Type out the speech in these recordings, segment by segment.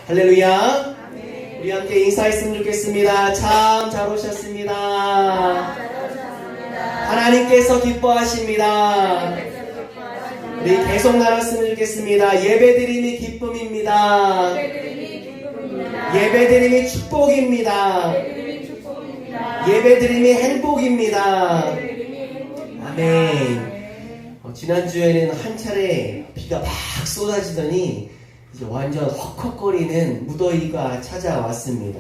할렐루야. 우리 함께 인사했으면 좋겠습니다. 참 잘 오셨습니다. 하나님께서 기뻐하십니다. 우리 계속 나눴으면 좋겠습니다. 예배드림이 기쁨입니다. 예배드림이 축복입니다. 예배드림이 행복입니다. 아멘. 지난주에는 한 차례 비가 막 쏟아지더니 이제 완전 헉헉거리는 무더위가 찾아왔습니다.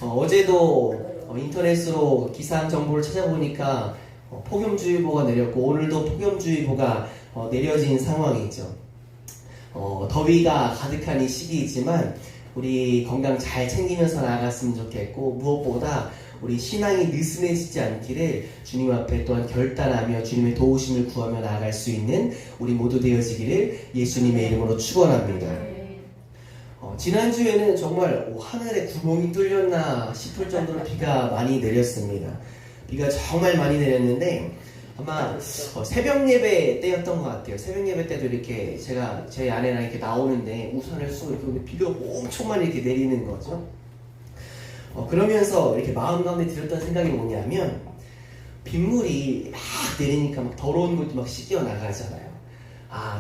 어제도 인터넷으로 기상 정보를 찾아보니까 폭염주의보가 내렸고 오늘도 폭염주의보가 내려진 상황이죠. 더위가 가득한 이 시기이지만 우리 건강 잘 챙기면서 나아갔으면 좋겠고, 무엇보다 우리 신앙이 느슨해지지 않기를 주님 앞에 또한 결단하며 주님의 도우심을 구하며 나아갈 수 있는 우리 모두 되어지기를 예수님의 이름으로 축원합니다. 지난주에는 정말 하늘에 구멍이 뚫렸나 싶을 정도로 비가 많이 내렸습니다. 비가 정말 많이 내렸는데 아마 새벽 예배 때였던 것 같아요. 새벽 예배 때도 이렇게 제 아내랑 이렇게 나오는데 우산을 쓰고 이렇게 비가 엄청 많이 이렇게 내리는 거죠. 그러면서 이렇게 마음 가운데 들었던 생각이 뭐냐면, 빗물이 막 내리니까 막 더러운 것도 막 씻겨 나가잖아요.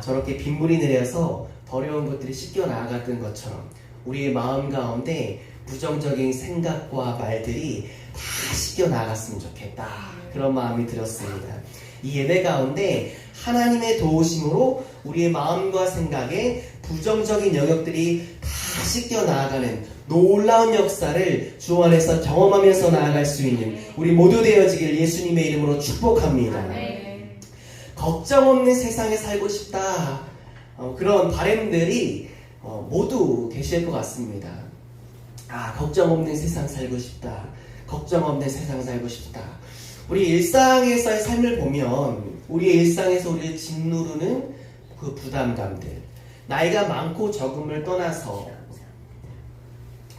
저렇게 빗물이 내려서 더러운 것들이 씻겨 나가던 것처럼 우리의 마음 가운데 부정적인 생각과 말들이 다 씻겨 나갔으면 좋겠다, 그런 마음이 들었습니다. 이 예배 가운데 하나님의 도우심으로 우리의 마음과 생각에 부정적인 영역들이 다 씻겨 나아가는 놀라운 역사를 주 안에서 경험하면서 나아갈 수 있는 우리 모두 되어지길 예수님의 이름으로 축복합니다. 걱정 없는 세상에 살고 싶다, 그런 바람들이 모두 계실 것 같습니다. 걱정 없는 세상 살고 싶다, 걱정 없는 세상 살고 싶다. 우리 일상에서의 삶을 보면 우리의 일상에서 우리를 짓누르는 그 부담감들, 나이가 많고 적음을 떠나서,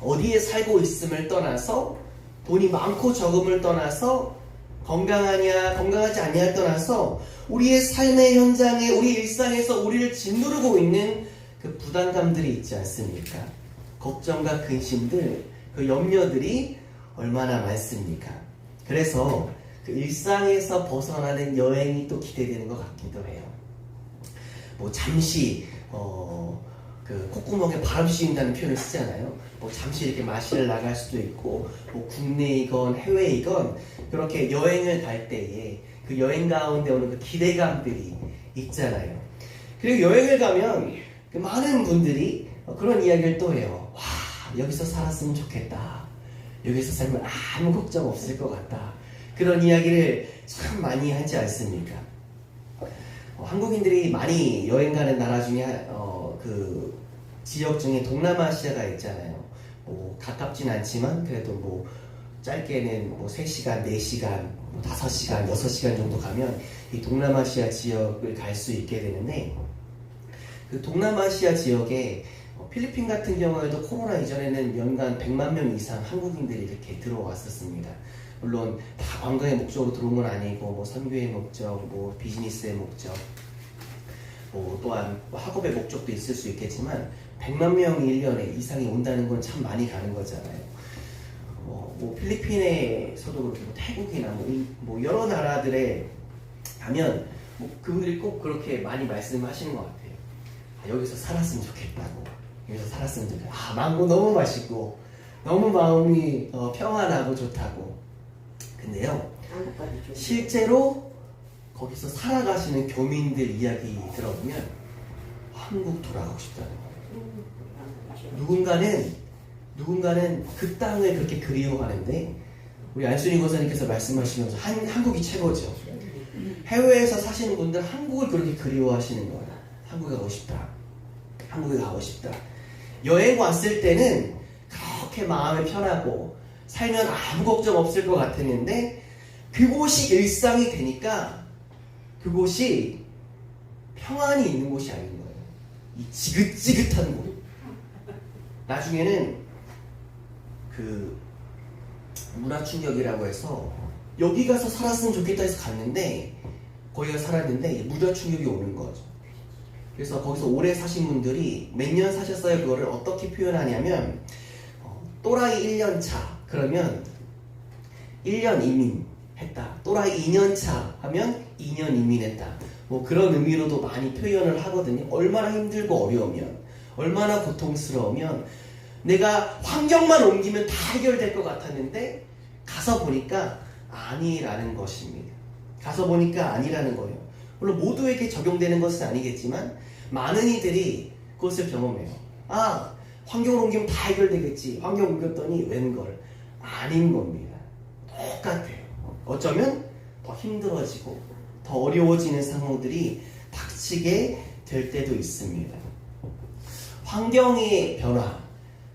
어디에 살고 있음을 떠나서, 돈이 많고 적음을 떠나서, 건강하냐 건강하지 않냐를 떠나서 우리의 삶의 현장에, 우리 일상에서 우리를 짓누르고 있는 그 부담감들이 있지 않습니까? 걱정과 근심들, 그 염려들이 얼마나 많습니까? 그래서 그 일상에서 벗어나는 여행이 또 기대되는 것 같기도 해요. 잠시 그 콧구멍에 바람 씌운다는 표현을 쓰잖아요. 잠시 이렇게 마시러 나갈 수도 있고, 국내이건 해외이건 그렇게 여행을 갈 때에 그 여행 가운데 오는 그 기대감들이 있잖아요. 그리고 여행을 가면 그 많은 분들이 그런 이야기를 또 해요. 여기서 살았으면 좋겠다, 여기서 살면 아무 걱정 없을 것 같다, 그런 이야기를 참 많이 하지 않습니까? 한국인들이 많이 여행 가는 나라 중에 그 지역 중에 동남아시아가 있잖아요. 가깝진 않지만 그래도 짧게는 3시간, 4시간, 5시간, 6시간 정도 가면 이 동남아시아 지역을 갈 수 있게 되는데, 그 동남아시아 지역에 필리핀 같은 경우에도 코로나 이전에는 연간 100만 명 이상 한국인들이 이렇게 들어왔었습니다. 물론 다 관광의 목적으로 들어온 건 아니고 선교의 목적, 비즈니스의 목적, 또한 학업의 목적도 있을 수 있겠지만 100만 명이 1년에 이상이 온다는 건 참 많이 가는 거잖아요. 필리핀에서도 그렇게 태국이나 여러 나라들에 가면 그분들이 꼭 그렇게 많이 말씀하시는 것 같아요. 여기서 살았으면 좋겠다고, 여기서 살았으면 좋겠다. 망고 너무 맛있고 너무 마음이 평안하고 좋다고. 근데요, 실제로 거기서 살아가시는 교민들 이야기 들어보면 한국 돌아가고 싶다는 거예요. 누군가는 그 땅을 그렇게 그리워하는데, 우리 안순희 권사님께서 말씀하시면서 한국이 최고죠. 해외에서 사시는 분들 한국을 그렇게 그리워하시는 거예요. 한국에 가고 싶다, 한국에 가고 싶다. 여행 왔을 때는 그렇게 마음이 편하고 살면 아무 걱정 없을 것 같았는데, 그곳이 일상이 되니까 그곳이 평안이 있는 곳이 아닌 거예요. 이 지긋지긋한 곳. 나중에는 그 문화충격이라고 해서 여기 가서 살았으면 좋겠다 해서 갔는데, 거기가 살았는데 무화충격이 오는 거죠. 그래서 거기서 오래 사신 분들이 몇 년 사셨어요? 그거를 어떻게 표현하냐면 또라이 1년 차 그러면 1년 이민했다. 또라이 2년 차 하면 2년 이민했다. 뭐 그런 의미로도 많이 표현을 하거든요. 얼마나 힘들고 어려우면, 얼마나 고통스러우면 내가 환경만 옮기면 다 해결될 것 같았는데 가서 보니까 아니라는 것입니다. 가서 보니까 아니라는 거예요. 물론 모두에게 적용되는 것은 아니겠지만 많은 이들이 그것을 경험해요. 아, 환경을 옮기면 다 해결되겠지. 환경 옮겼더니 웬걸 아닌 겁니다. 똑같아요. 어쩌면 더 힘들어지고 더 어려워지는 상황들이 닥치게 될 때도 있습니다. 환경의 변화,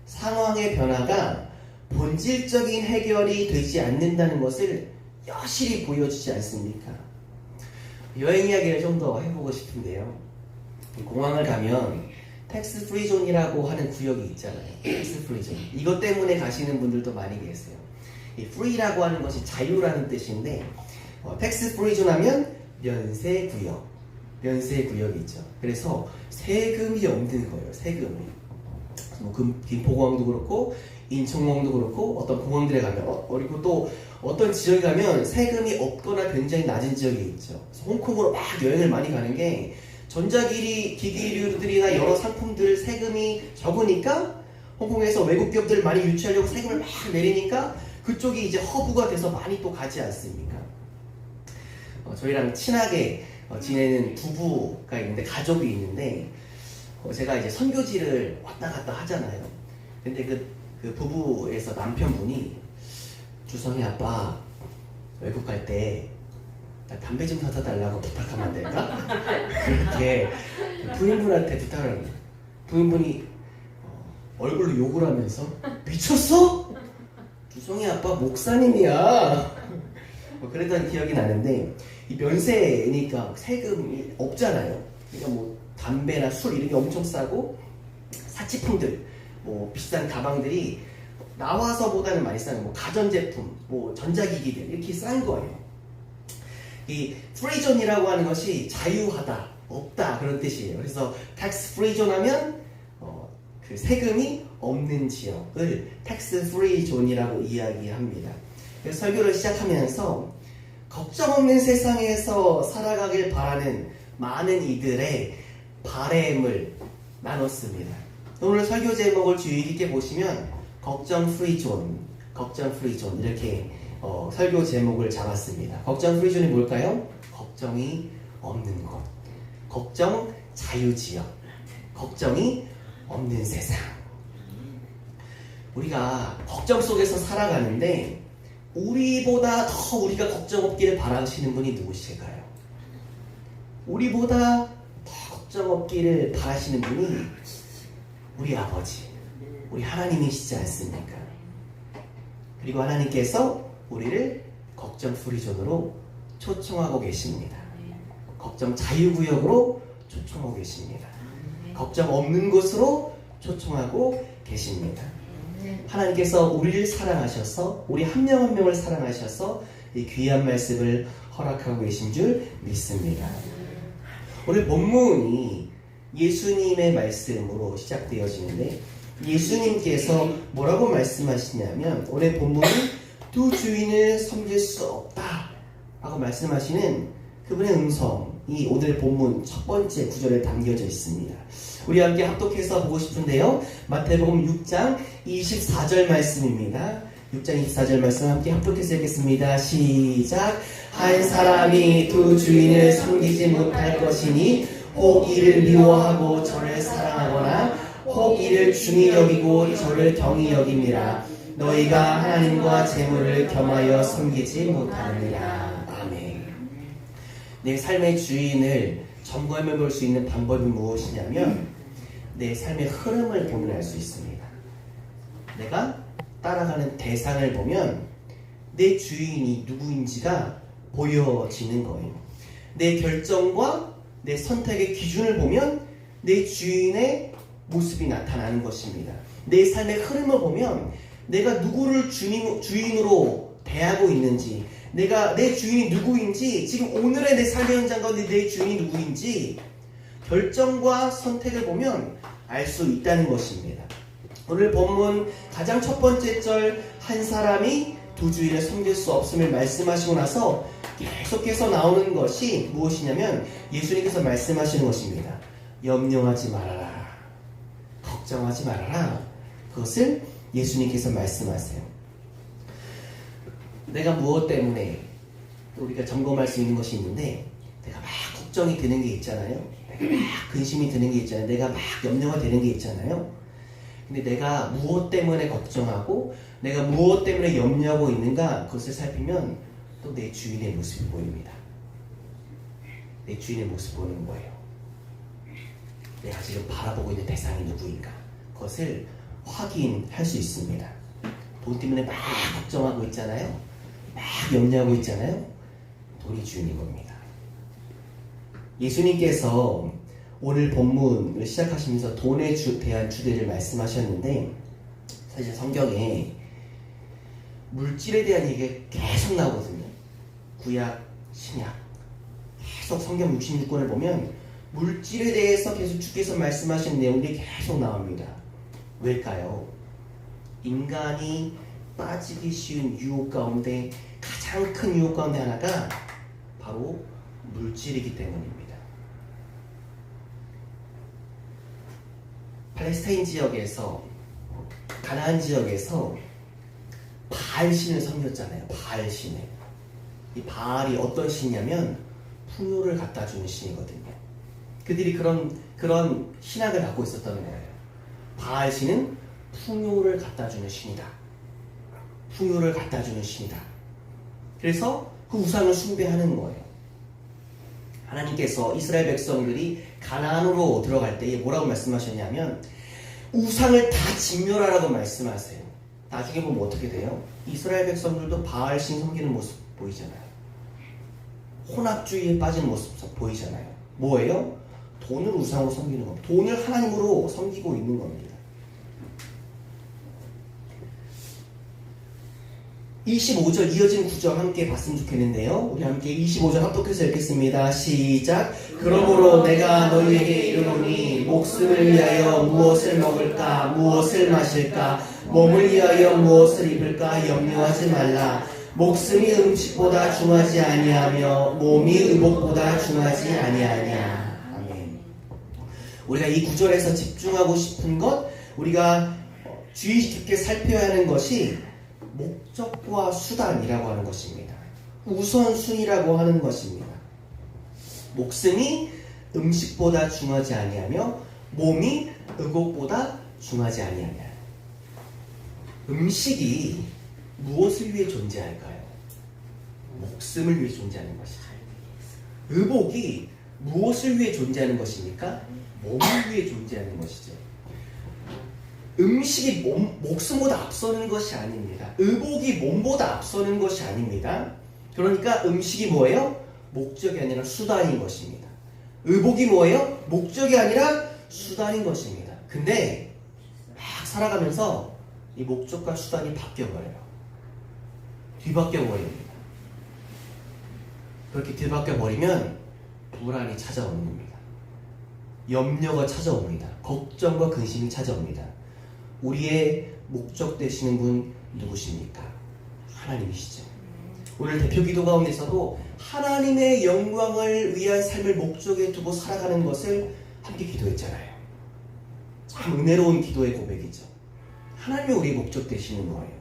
상황의 변화가 본질적인 해결이 되지 않는다는 것을 여실히 보여주지 않습니까? 여행 이야기를 좀 더 해보고 싶은데요. 공항을 가면 텍스 프리 존이라고 하는 구역이 있잖아요. 텍스 프리 존. 이것 때문에 가시는 분들도 많이 계세요. 이 프리라고 하는 것이 자유라는 뜻인데 텍스 프리 존 하면 면세 구역. 면세 구역이 있죠. 그래서 세금이 없는 거예요. 세금이. 뭐 김포공항도 그렇고 인천공항도 그렇고 어떤 공항들에 가면 그리고 또 어떤 지역에 가면 세금이 없거나 굉장히 낮은 지역이 있죠. 그래서 홍콩으로 막 여행을 많이 가는 게 전자기기류들이나 여러 상품들 세금이 적으니까 홍콩에서 외국 기업들 많이 유치하려고 세금을 막 내리니까 그쪽이 이제 허브가 돼서 많이 또 가지 않습니까? 저희랑 친하게 지내는 부부가 있는데 가족이 있는데 제가 이제 선교지를 왔다 갔다 하잖아요. 근데 그 부부에서 남편분이 주성이 아빠 외국 갈 때 나 담배 좀 사다 달라고 부탁하면 안 될까? 그렇게 부인분한테 부탁을 합니다. 부인분이 얼굴로 욕을 하면서 미쳤어? 주성이 아빠 목사님이야. 그랬던 기억이 나는데 이 면세니까 세금이 없잖아요. 그러니까 뭐 담배나 술 이런 게 엄청 싸고 사치품들, 뭐 비싼 가방들이 나와서보다는 많이 싼 뭐 가전제품, 뭐 전자기기들 이렇게 싼 거예요. 이 프리존이라고 하는 것이 자유하다, 없다 그런 뜻이에요. 그래서 텍스 프리존 하면 그 세금이 없는 지역을 텍스 프리존이라고 이야기합니다. 그래서 설교를 시작하면서 걱정 없는 세상에서 살아가길 바라는 많은 이들의 바램을 나눴습니다. 오늘 설교 제목을 주의 깊게 보시면 걱정 프리존, 걱정 프리존 이렇게 설교 제목을 잡았습니다. 걱정 프리존이 뭘까요? 걱정이 없는 곳, 걱정 자유지역, 걱정이 없는 세상. 우리가 걱정 속에서 살아가는데 우리보다 더 우리가 걱정 없기를 바라시는 분이 누구실까요? 우리보다 더 걱정 없기를 바라시는 분이 우리 아버지, 우리 하나님이시지 않습니까? 그리고 하나님께서 우리를 걱정 프리존으로 초청하고 계십니다. 걱정 자유구역으로 초청하고 계십니다. 걱정 없는 곳으로 초청하고 계십니다. 하나님께서 우리를 사랑하셔서 우리 한 명 한 명을 사랑하셔서 이 귀한 말씀을 허락하고 계신 줄 믿습니다. 오늘 본문이 예수님의 말씀으로 시작되어지는데 예수님께서 뭐라고 말씀하시냐면 오늘 본문은 두 주인을 섬길 수 없다 라고 말씀하시는 그분의 음성이 오늘 본문 첫 번째 구절에 담겨져 있습니다. 우리 함께 합독해서 보고 싶은데요. 마태복음 6장 24절 말씀입니다. 6장 24절 말씀 함께 합독해서 읽겠습니다. 시작. 한 사람이 두 주인을 섬기지 못할 것이니 혹 이를 미워하고 저를 사랑하거나 혹 이를 중히 여기고 저를 경히 여깁니다. 너희가 하나님과 재물을 겸하여 섬기지 못하느니라. 아멘. 내 삶의 주인을 점검해 볼 수 있는 방법이 무엇이냐면 내 삶의 흐름을 보면 알 수 있습니다. 내가 따라가는 대상을 보면 내 주인이 누구인지가 보여지는 거예요. 내 결정과 내 선택의 기준을 보면 내 주인의 모습이 나타나는 것입니다. 내 삶의 흐름을 보면 내가 누구를 주인으로 대하고 있는지, 내 주인이 누구인지, 지금 오늘의 내 삶의 현장 가운데 내 주인이 누구인지 결정과 선택을 보면 알 수 있다는 것입니다. 오늘 본문 가장 첫 번째 절, 한 사람이 두 주인을 섬길 수 없음을 말씀하시고 나서 계속해서 나오는 것이 무엇이냐면 예수님께서 말씀하시는 것입니다. 염려하지 말아라. 걱정하지 말아라. 그것을 예수님께서 말씀하세요. 내가 무엇 때문에 우리가 점검할 수 있는 것이 있는데, 내가 막 걱정이 드는 게 있잖아요. 내가 막 근심이 드는 게 있잖아요. 내가 막 염려가 되는 게 있잖아요. 근데 내가 무엇 때문에 걱정하고 내가 무엇 때문에 염려하고 있는가, 그것을 살피면 또 내 주인의 모습이 보입니다. 내 주인의 모습 보는 거예요. 내가 지금 바라보고 있는 대상이 누구인가, 그것을 확인할 수 있습니다. 돈 때문에 막 걱정하고 있잖아요. 막 염려하고 있잖아요. 돈이 주인인 겁니다. 예수님께서 오늘 본문을 시작하시면서 돈에 대한 주제를 말씀하셨는데, 사실 성경에 물질에 대한 얘기가 계속 나오거든요. 구약, 신약, 계속 성경 66권을 보면 물질에 대해서 계속 주께서 말씀하신 내용들이 계속 나옵니다. 왜일까요? 인간이 빠지기 쉬운 유혹 가운데 가장 큰 유혹 가운데 하나가 바로 물질이기 때문입니다. 팔레스타인 지역에서, 가나안 지역에서 바알신을 섬겼잖아요. 바알신을. 이 바알이 어떤 신이냐면 풍요를 갖다 주는 신이거든요. 그들이 그런 신학을 갖고 있었던 거예요. 바알신은 풍요를 갖다 주는 신이다. 풍요를 갖다 주는 신이다. 그래서 그 우상을 숭배하는 거예요. 하나님께서 이스라엘 백성들이 가나안으로 들어갈 때에 뭐라고 말씀하셨냐면 우상을 다 진멸하라고 말씀하세요. 나중에 보면 어떻게 돼요? 이스라엘 백성들도 바알신 섬기는 모습 보이잖아요. 혼합주의에 빠지는 모습 보이잖아요. 뭐예요? 돈을 우상으로 섬기는 겁니다. 돈을 하나님으로 섬기고 있는 겁니다. 25절 이어진 구절 함께 봤으면 좋겠는데요. 우리 함께 25절 합독해서 읽겠습니다. 시작. 그러므로 내가 너희에게 이르노니 목숨을 위하여 무엇을 먹을까, 무엇을 마실까, 몸을 위하여 무엇을 입을까 염려하지 말라. 목숨이 음식보다 중하지 아니하며 몸이 의복보다 중하지 아니하냐. 아멘. 우리가 이 구절에서 집중하고 싶은 것, 우리가 주의 깊게 살펴야 하는 것이 목적과 수단이라고 하는 것입니다. 우선순위라고 하는 것입니다. 목숨이 음식보다 중하지 아니하며 몸이 의복보다 중하지 아니하냐. 음식이 무엇을 위해 존재할까요? 목숨을 위해 존재하는 것이죠. 의복이 무엇을 위해 존재하는 것입니까? 몸을 위해 존재하는 것이죠. 음식이 목숨보다 앞서는 것이 아닙니다. 의복이 몸보다 앞서는 것이 아닙니다. 그러니까 음식이 뭐예요? 목적이 아니라 수단인 것입니다. 의복이 뭐예요? 목적이 아니라 수단인 것입니다. 근데 막 살아가면서 이 목적과 수단이 바뀌어버려요. 뒤바뀌어 버립니다. 그렇게 뒤바뀌어 버리면 불안이 찾아오는 겁니다. 염려가 찾아옵니다. 걱정과 근심이 찾아옵니다. 우리의 목적 되시는 분 누구십니까? 하나님이시죠. 오늘 대표 기도 가운데서도 하나님의 영광을 위한 삶을 목적에 두고 살아가는 것을 함께 기도했잖아요. 참 은혜로운 기도의 고백이죠. 하나님이 우리의 목적 되시는 거예요.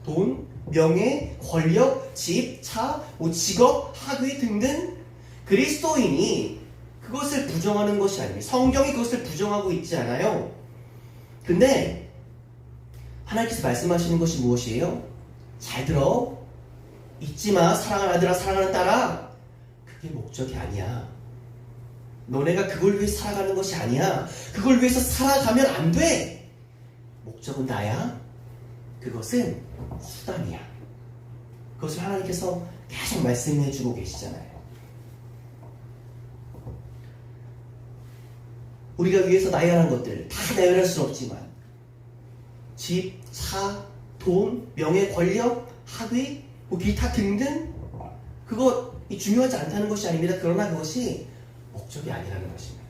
돈, 명예, 권력, 집, 차, 직업, 학위 등등 그리스도인이 그것을 부정하는 것이 아닙니다. 성경이 그것을 부정하고 있지 않아요. 근데 하나님께서 말씀하시는 것이 무엇이에요? 잘 들어. 잊지 마. 사랑하는 아들아, 사랑하는 딸아. 그게 목적이 아니야. 너네가 그걸 위해 살아가는 것이 아니야. 그걸 위해서 살아가면 안 돼. 목적은 나야. 그것은 수단이야. 그것을 하나님께서 계속 말씀해 주고 계시잖아요. 우리가 위해서 나열한 것들 다 나열할 수는 없지만 집, 차, 돈, 명예, 권력, 학위, 기타 등등 그거 중요하지 않다는 것이 아닙니다. 그러나 그것이 목적이 아니라는 것입니다.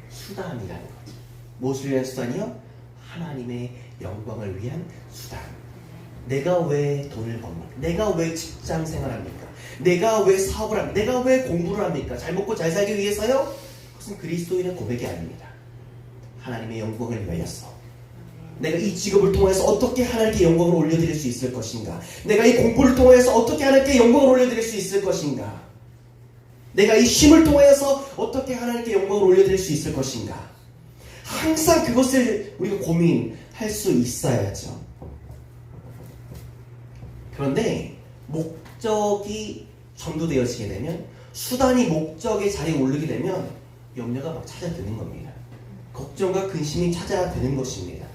수단이라는 거죠. 무엇을 위한 수단이요? 하나님의 영광을 위한 수단. 내가 왜 돈을 법니까? 내가 왜 직장 생활합니까? 내가 왜 사업을 합니까? 내가 왜 공부를 합니까? 잘 먹고 잘 살기 위해서요? 그것은 그리스도인의 고백이 아닙니다. 하나님의 영광을 위하여서 내가 이 직업을 통해서 어떻게 하나님께 영광을 올려드릴 수 있을 것인가? 내가 이 공부를 통해서 어떻게 하나님께 영광을 올려드릴 수 있을 것인가? 내가 이 쉼을 통해서 어떻게 하나님께 영광을 올려드릴 수 있을 것인가? 항상 그것을 우리가 고민할 수 있어야죠. 그런데 목적이 전도되어지게 되면, 수단이 목적의 자리에 오르게 되면 염려가 막 찾아드는 겁니다. 걱정과 근심이 찾아드는 것입니다.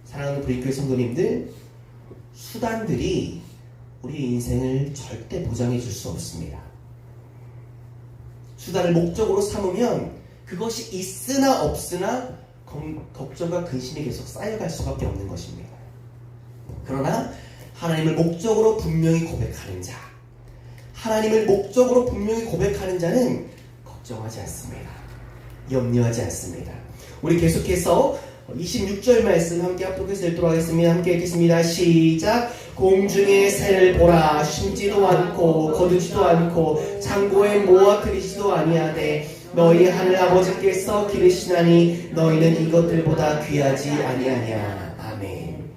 사랑하는 브레이크의 성도님들, 수단들이 우리 인생을 절대 보장해 줄 수 없습니다. 수단을 목적으로 삼으면 그것이 있으나 없으나 걱정과 근심이 계속 쌓여갈 수밖에 없는 것입니다. 그러나 하나님을 목적으로 분명히 고백하는 자, 하나님을 목적으로 분명히 고백하는 자는 걱정하지 않습니다. 염려하지 않습니다. 우리 계속해서 26절 말씀 함께 합독해서 읽도록 하겠습니다. 함께 읽겠습니다. 시작. 공중의 새를 보라. 심지도 않고 거두지도 않고 창고에 모아 들이지도 아니하되 너희 하늘 아버지께서 기르시나니 너희는 이것들보다 귀하지 아니하냐. 아멘.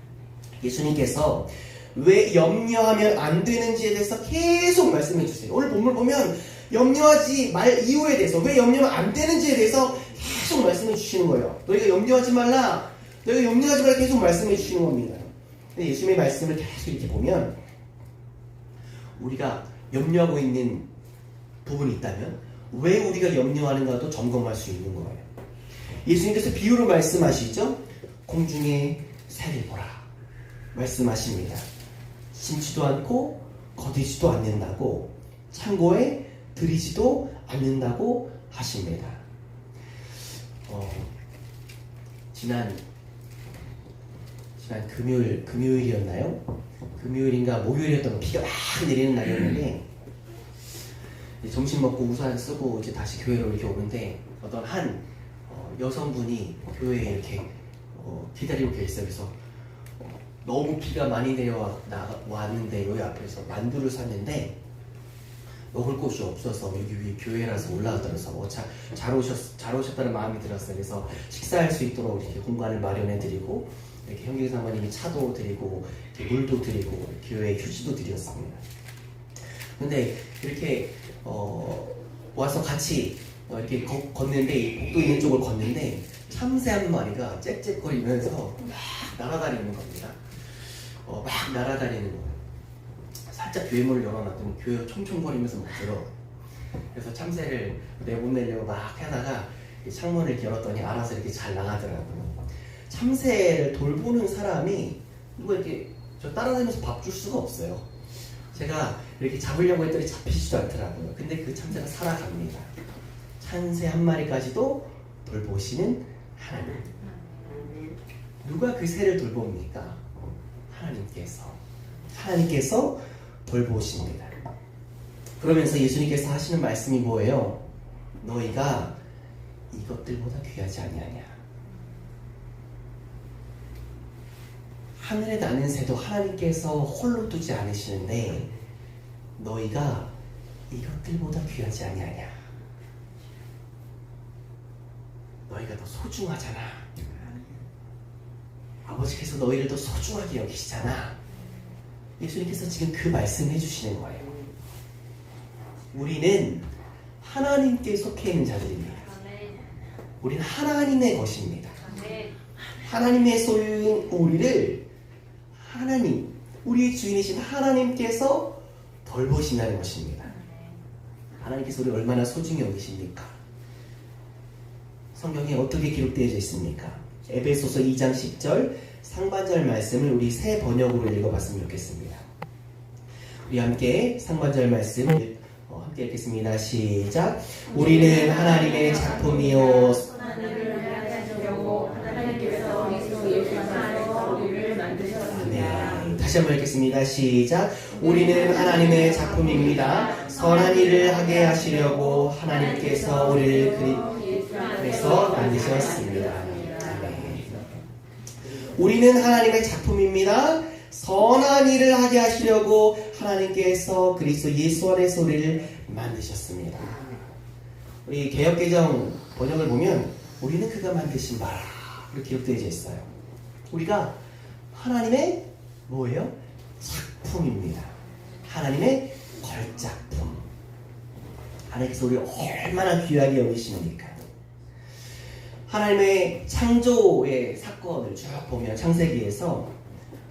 예수님께서 왜 염려하면 안 되는지에 대해서 계속 말씀해 주세요. 오늘 본문을 보면 염려하지 말 이유에 대해서, 왜 염려하면 안 되는지에 대해서 계속 말씀해 주시는 거예요. 너희가 염려하지 말라, 너희가 염려하지 말라 계속 말씀해 주시는 겁니다. 근데 예수님의 말씀을 계속 이렇게 보면 우리가 염려하고 있는 부분이 있다면 왜 우리가 염려하는가도 점검할 수 있는 거예요. 예수님께서 비유로 말씀하시죠. 공중의 새를 보라 말씀하십니다. 심지도 않고 거두지도 않는다고, 창고에 들이지도 않는다고 하십니다. 지난 금요일이었나요? 금요일인가 목요일이었던 비가 막 내리는 날이었는데, 점심 먹고 우산 쓰고 이제 다시 교회로 이렇게 오는데 어떤 한 여성분이 교회에 이렇게 기다리고 계셨어요. 그래서 너무 비가 많이 내려왔는데 여기 앞에서 만두를 샀는데 먹을 곳이 없어서 여기 위에 교회라서 올라가더라고요. 잘 오셨다는 마음이 들었어요. 그래서 식사할 수 있도록 이렇게 공간을 마련해드리고, 이렇게 형제사모님이 차도 드리고 물도 드리고 교회에 휴지도 드렸습니다. 근데 이렇게 와서 같이 이렇게 걷는데, 이 복도 있는 쪽을 걷는데 참새 한 마리가 짹짹거리면서 막 날아다니는 겁니다. 막 날아다니는 거예요. 살짝 교회 문을 열어놨더니 교회 총총거리면서 막 들어. 그래서 참새를 내보내려고 막 하다가 창문을 이렇게 열었더니 알아서 이렇게 잘 나가더라고요. 참새를 돌보는 사람이 누가 이렇게 저 따라다니면서 밥 줄 수가 없어요. 제가 이렇게 잡으려고 했더니 잡히지도 않더라고요. 근데 그 참새가 살아갑니다. 참새 한 마리까지도 돌보시는 하나님. 누가 그 새를 돌봅니까? 하나님께서 돌보십니다. 그러면서 예수님께서 하시는 말씀이 뭐예요? 너희가 이것들보다 귀하지 아니하냐. 하늘에 나는 새도 하나님께서 홀로 두지 않으시는데 너희가 이것들보다 귀하지 아니하냐. 너희가 더 소중하잖아. 아버지께서 너희를 더 소중하게 여기시잖아. 예수님께서 지금 그 말씀을 해주시는 거예요. 우리는 하나님께 속해 있는 자들입니다. 우리는 하나님의 것입니다. 하나님의 소유인 우리를 하나님, 우리의 주인이신 하나님께서 돌보신다는 것입니다. 하나님께서 우리를 얼마나 소중히 여기십니까? 성경에 어떻게 기록되어져 있습니까? 에베소서 2장 10절 상반절 말씀을 우리 새 번역으로 읽어봤으면 좋겠습니다. 우리 함께 상반절 말씀을 함께 읽겠습니다. 시작. 우리는 하나님의 작품이요 다시 한번 읽겠습니다. 시작. 우리는 하나님의 작품입니다. 선한 일을 하게 하시려고 하나님께서 우리를 그래서 만드셨습니다. 아멘. 우리는 하나님의 작품입니다. 선한 일을 하게 하시려고 하나님께서 그리스도 예수 안에서 우리를 만드셨습니다. 우리 개역개정 번역을 보면 우리는 그가 만드신 바라 이렇게 기록되어 있어요. 우리가 하나님의 뭐예요? 작품입니다. 하나님의 걸작품. 하나님께서 우리를 얼마나 귀하게 여기십니까? 하나님의 창조의 사건을 쭉 보면 창세기에서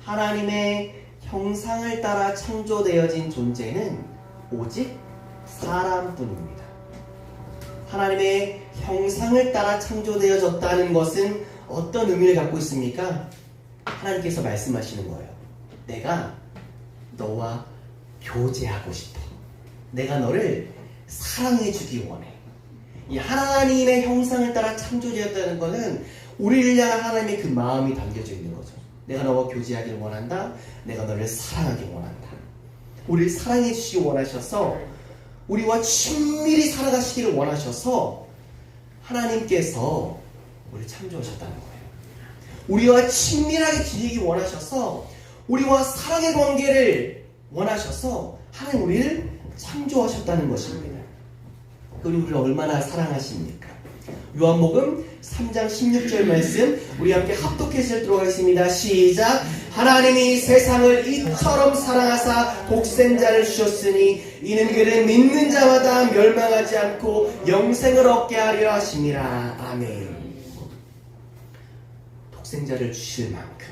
하나님의 형상을 따라 창조되어진 존재는 오직 사람뿐입니다. 하나님의 형상을 따라 창조되어졌다는 것은 어떤 의미를 갖고 있습니까? 하나님께서 말씀하시는 거예요. 내가 너와 교제하고 싶어. 내가 너를 사랑해주기 원해. 이 하나님의 형상을 따라 창조되었다는 것은 우리를 향한 하나님의 그 마음이 담겨져 있는 거죠. 내가 너와 교제하기를 원한다. 내가 너를 사랑하기 원한다. 우리를 사랑해 주시기 원하셔서 우리와 친밀히 살아가시기를 원하셔서 하나님께서 우리를 창조하셨다는 거예요. 우리와 친밀하게 지내기 원하셔서 우리와 사랑의 관계를 원하셔서 하나님 우리를 창조하셨다는 것입니다. 그리고 우리를 얼마나 사랑하십니까? 요한복음 3장 16절 말씀 우리 함께 합독해서 읽도록 하겠습니다. 시작. 하나님이 세상을 이처럼 사랑하사 독생자를 주셨으니 이는 그를 믿는 자마다 멸망하지 않고 영생을 얻게 하려 하심이라. 아멘. 독생자를 주실 만큼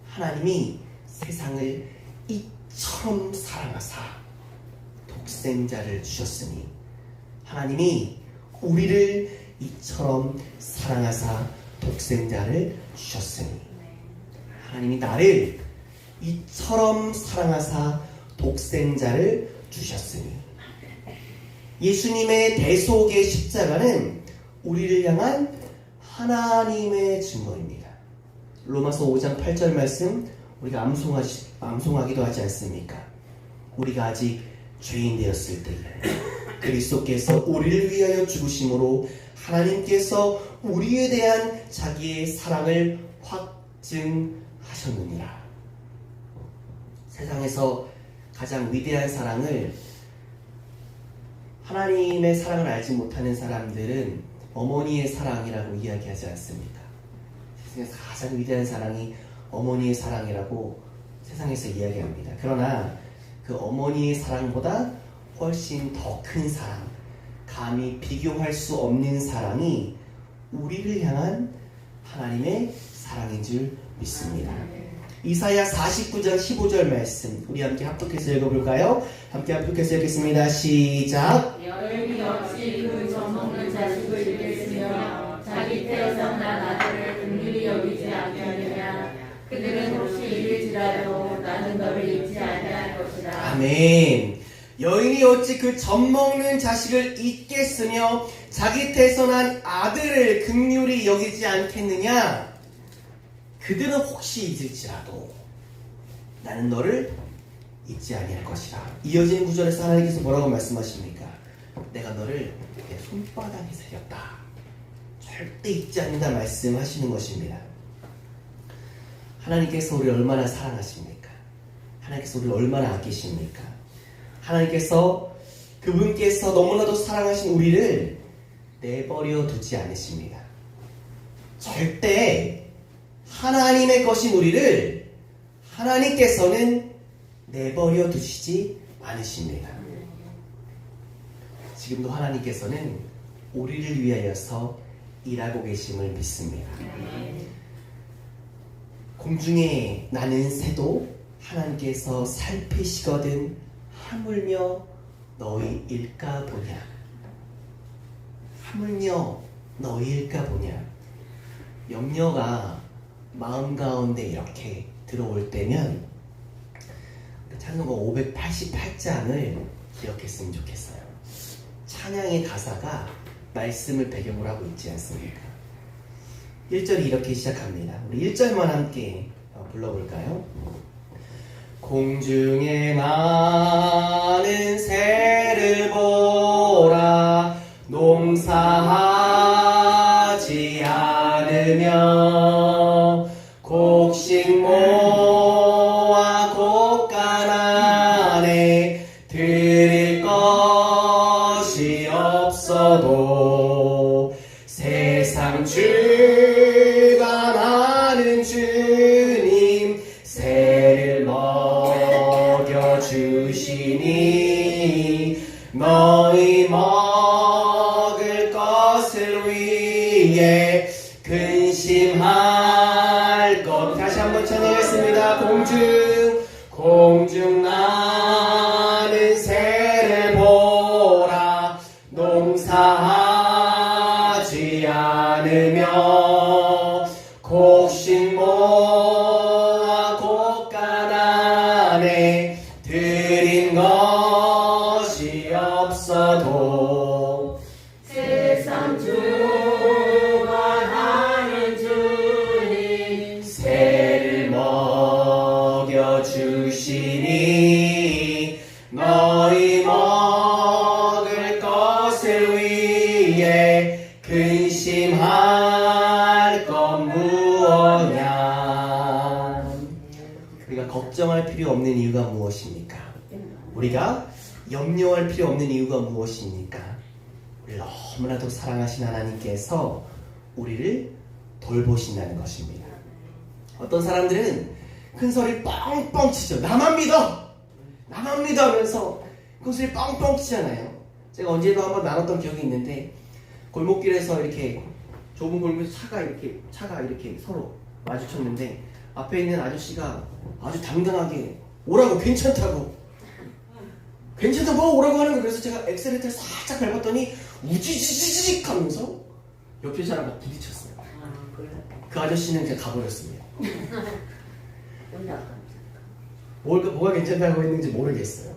하나님이 세상을 이처럼 사랑하사 독생자를 주셨으니 하나님이 우리를 이처럼 사랑하사 독생자를 주셨으니 하나님이 나를 이처럼 사랑하사 독생자를 주셨으니 예수님의 대속의 십자가는 우리를 향한 하나님의 증거입니다. 로마서 5장 8절 말씀 우리가 암송하기도 하지 않습니까? 우리가 아직 죄인 되었을 때에 그리스도께서 우리를 위하여 죽으심으로 하나님께서 우리에 대한 자기의 사랑을 확증하셨느니라. 세상에서 가장 위대한 사랑을 하나님의 사랑을 알지 못하는 사람들은 어머니의 사랑이라고 이야기하지 않습니까? 세상에서 가장 위대한 사랑이 어머니의 사랑이라고 세상에서 이야기합니다. 그러나 그 어머니의 사랑보다 훨씬 더 큰 사랑, 감히 비교할 수 없는 사랑이 우리를 향한 하나님의 사랑인 줄 믿습니다. 이사야 49장 15절 말씀 우리 함께 합독해서 읽어볼까요? 함께 합독해서 읽겠습니다. 시작. 여인이 없이 그 젖먹는 자식을 잃겠으며 자기 태어난 아들을 긍휼히 여기지 아니하느냐. 그들은 혹시 잃을지라도 나는 너를 잊지 아니할 것이다. 아멘. 여인이 어찌 그 젖먹는 자식을 잊겠으며 자기 태어난 아들을 긍휼히 여기지 않겠느냐. 그들은 혹시 잊을지라도 나는 너를 잊지 아니할 것이다. 이어지는 구절에서 하나님께서 뭐라고 말씀하십니까? 내가 너를 내 손바닥에 새겼다. 절대 잊지 않는다 말씀하시는 것입니다. 하나님께서 우리를 얼마나 사랑하십니까? 하나님께서 우리를 얼마나 아끼십니까? 하나님께서 그분께서 너무나도 사랑하신 우리를 내버려 두지 않으십니다. 절대 하나님의 것인 우리를 하나님께서는 내버려 두시지 않으십니다. 지금도 하나님께서는 우리를 위하여서 일하고 계심을 믿습니다. 공중에 나는 새도 하나님께서 살피시거든 하물며 너희일까 보냐. 하물며 너희일까 보냐. 염려가 마음 가운데 이렇게 들어올 때면 찬송가 588장을 기억했으면 좋겠어요. 찬양의 가사가 말씀을 배경으로 하고 있지 않습니까? 1절이 이렇게 시작합니다. 우리 1절만 함께 불러볼까요? 공중에 나는 새를 보라. 농사하지 않으며 곡식 모아 곡간 안에 드릴 것이 없어도 세상 주관하는 주님 새를 먹여주시니 너희 먹을 것을 위해 근심할 것. 다시 한번 찬양하겠습니다. 공중 나는 새를 보라. 농사하지 않으며 곡식 모아 곡간 안에 드린 것이 없어도 세상 주관하는 주님 새를 먹여주시니 너희 먹을 것을 위해 근심할 것 무엇냐. 우리가 걱정할 필요 없는 이유가 무엇입니까? 우리가 염려할 필요 없는 이유가 무엇입니까? 우리를 너무나도 사랑하신 하나님께서 우리를 돌보신다는 것입니다. 어떤 사람들은 큰 소리 뻥뻥 치죠. 나만 믿어! 나만 믿어! 하면서 큰 소리 뻥뻥 치잖아요. 제가 언제도 한번 나눴던 기억이 있는데 골목길에서 이렇게 좁은 골목에서 차가 이렇게 서로 마주쳤는데 앞에 있는 아저씨가 아주 당당하게 오라고 괜찮다고 오라고 하는 거예요. 그래서 제가 엑셀레이터를 살짝 밟았더니 우지지지직 하면서 옆에 사람과 부딪혔어요. 그 아저씨는 그냥 가버렸습니다. 뭐가 괜찮다고 했는지 모르겠어요.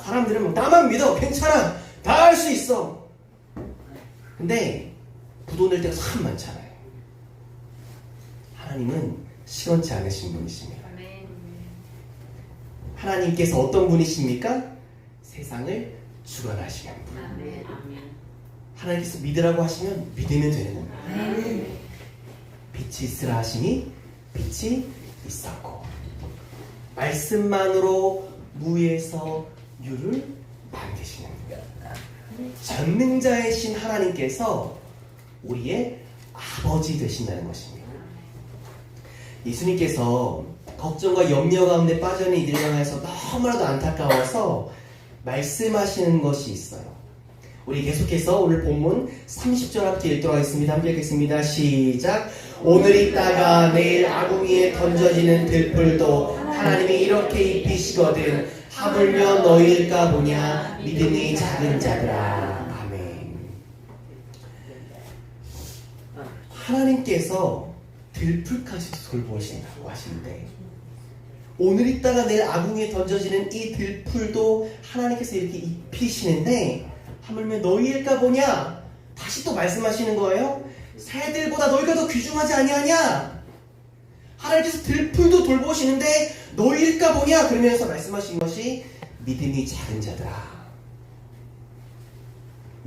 사람들은 뭐 나만 믿어, 괜찮아, 다 할 수 있어. 근데 부도 낼 때가 참 많잖아요. 하나님은 시원치 않으신 분이십니다. 하나님께서 어떤 분이십니까? 세상을 주관하시는 분. 하나님께서 믿으라고 하시면 믿으면 되는 겁니다. 빛이 있으라 하시니 빛이 있었고 말씀만으로 무에서 유를 만드시는 분. 전능자이신 하나님께서 우리의 아버지 되신다는 것입니다. 예수님께서 걱정과 염려 가운데 빠져있는 이들을 향해서 너무나도 안타까워서 말씀하시는 것이 있어요. 우리 계속해서 오늘 본문 30절 앞에 읽도록 하겠습니다. 함께 읽겠습니다. 시작. 오늘 있다가 내일 아궁이에 던져지는 들풀도 하나님이 이렇게 입히시거든 하물며 너희일까 보냐 믿음이 작은 자들아. 아멘. 하나님께서 들풀까지도 돌보신다고 하시는데 오늘 있다가 내일 아궁이에 던져지는 이 들풀도 하나님께서 이렇게 입히시는데 하물며 너희일까 보냐. 다시 또 말씀하시는 거예요. 새들보다 너희가 더 귀중하지 아니하냐. 하나님께서 들풀도 돌보시는데 너희일까 보냐. 그러면서 말씀하신 것이 믿음이 작은 자들아.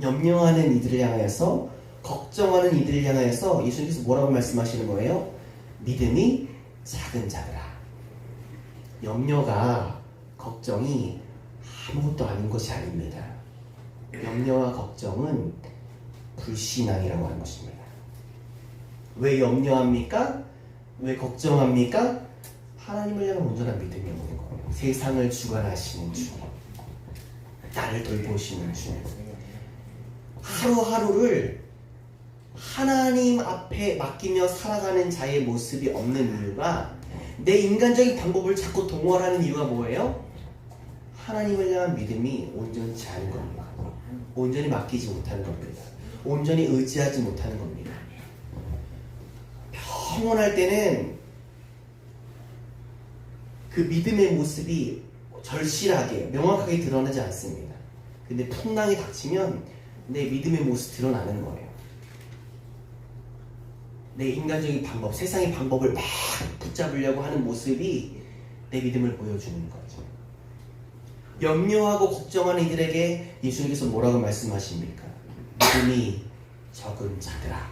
염려하는 이들을 향하여서 걱정하는 이들을 향하여서 예수님께서 뭐라고 말씀하시는 거예요? 믿음이 작은 자들아. 염려가 걱정이 아무것도 아닌 것이 아닙니다. 염려와 걱정은 불신앙이라고 하는 것입니다. 왜 염려합니까? 왜 걱정합니까? 하나님을 향한 온전한 믿음이 없는 거예요. 세상을 주관하시는 주님, 나를 돌보시는 주님, 하루하루를 하나님 앞에 맡기며 살아가는 자의 모습이 없는 이유가 내 인간적인 방법을 자꾸 동원하는 이유가 뭐예요? 하나님을 향한 믿음이 온전치 않은 겁니다. 온전히 맡기지 못하는 겁니다. 온전히 의지하지 못하는 겁니다. 평온할 때는 그 믿음의 모습이 절실하게 명확하게 드러나지 않습니다. 근데 풍랑이 닥치면 내 믿음의 모습이 드러나는 거예요. 내 인간적인 방법, 세상의 방법을 막 붙잡으려고 하는 모습이 내 믿음을 보여주는 거죠. 염려하고 걱정하는 이들에게 예수님께서 뭐라고 말씀하십니까? 믿음이 적은 자들아,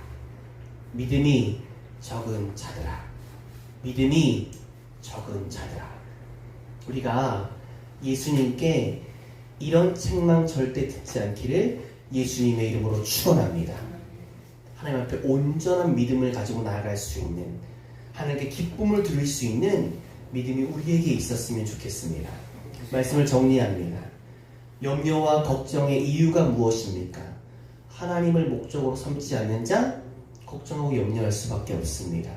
믿음이 적은 자들아, 믿음이 적은 자들아. 우리가 예수님께 이런 책망 절대 듣지 않기를 예수님의 이름으로 축원합니다. 하나님 앞에 온전한 믿음을 가지고 나아갈 수 있는, 하나님께 기쁨을 드릴 수 있는 믿음이 우리에게 있었으면 좋겠습니다. 말씀을 정리합니다. 염려와 걱정의 이유가 무엇입니까? 하나님을 목적으로 삼지 않는 자, 걱정하고 염려할 수밖에 없습니다.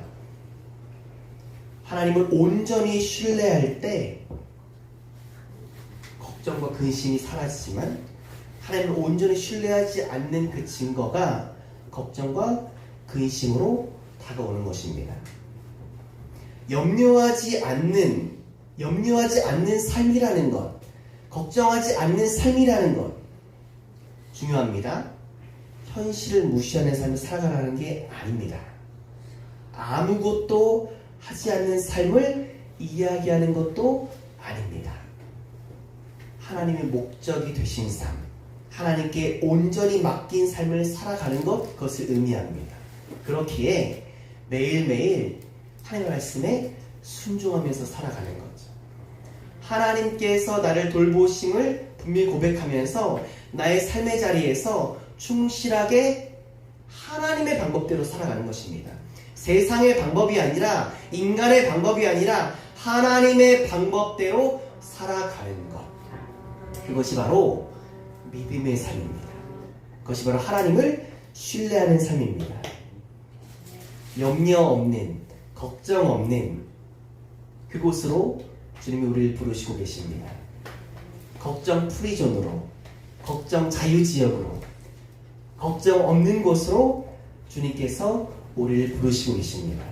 하나님을 온전히 신뢰할 때 걱정과 근심이 사라지지만, 하나님을 온전히 신뢰하지 않는 그 증거가 걱정과 근심으로 다가오는 것입니다. 염려하지 않는 삶이라는 것, 걱정하지 않는 삶이라는 것 중요합니다. 현실을 무시하는 삶을 살아가라는 게 아닙니다. 아무것도 하지 않는 삶을 이야기하는 것도 아닙니다. 하나님의 목적이 되신 삶, 하나님께 온전히 맡긴 삶을 살아가는 것, 그것을 의미합니다. 그렇기에 매일매일 하나님의 말씀에 순종하면서 살아가는 거죠. 하나님께서 나를 돌보심을 분명히 고백하면서 나의 삶의 자리에서 충실하게 하나님의 방법대로 살아가는 것입니다. 세상의 방법이 아니라, 인간의 방법이 아니라 하나님의 방법대로 살아가는 것, 그것이 바로 믿음의 삶입니다. 그것이 바로 하나님을 신뢰하는 삶입니다. 염려 없는, 걱정 없는 그곳으로 주님이 우리를 부르시고 계십니다. 걱정 프리존으로, 걱정 자유지역으로, 걱정 없는 곳으로 주님께서 우리를 부르시고 계십니다.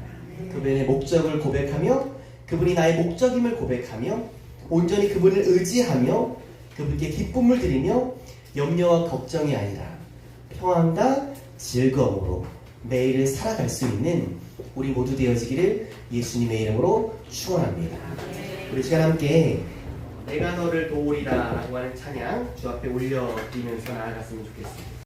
그분의 목적을 고백하며, 그분이 나의 목적임을 고백하며, 온전히 그분을 의지하며 그분께 기쁨을 드리며, 염려와 걱정이 아니라 평안과 즐거움으로 매일을 살아갈 수 있는 우리 모두 되어지기를 예수님의 이름으로 축원합니다. 우리 시간 함께 내가 너를 도우리라 라고 하는 찬양 주 앞에 올려드리면서 나아갔으면 좋겠습니다.